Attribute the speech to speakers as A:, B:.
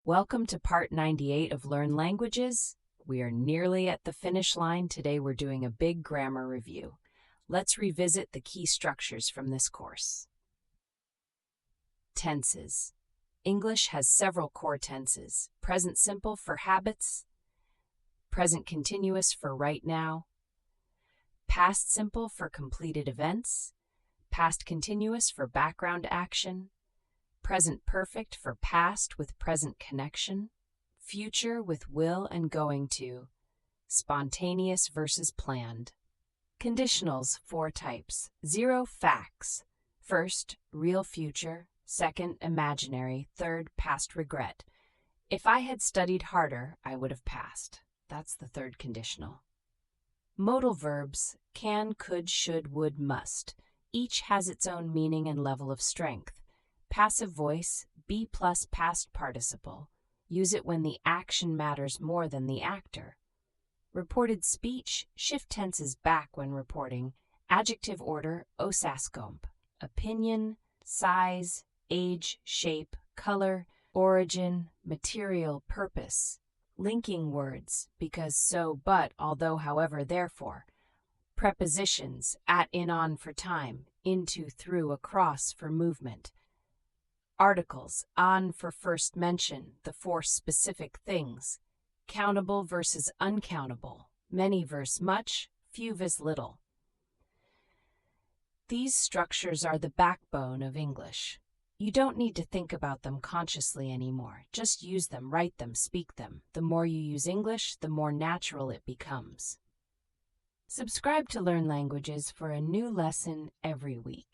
A: Welcome to part 98 of Learn Languages. We are nearly at the finish line. Today we're doing a big grammar review. Let's revisit the key structures from this course. Tenses. English has several core tenses. Present simple for habits, present continuous for right now, past simple for completed events, past continuous for background action, present perfect for past with present connection, future with will and going to, spontaneous versus planned. Conditionals, 4 types. 0 facts. First, real future. Second, imaginary. Third, past regret. If I had studied harder, I would have passed. That's the third conditional. Modal verbs, can, could, should, would, must. Each has its own meaning and level of strength. Passive voice, be plus past participle. Use it when the action matters more than the actor. Reported speech, shift tenses back when reporting. Adjective order, osaskomp. Opinion, size, age, shape, color, origin, material, purpose. Linking words, because, so, but, although, however, therefore. Prepositions, at, in, on for time, into, through, across for movement. Articles, on for first mention, the 4 specific things. Countable versus uncountable, many versus much, few versus little. These structures are the backbone of English. You don't need to think about them consciously anymore. Just use them, write them, speak them. The more you use English, the more natural it becomes. Subscribe to Learn Languages for a new lesson every week.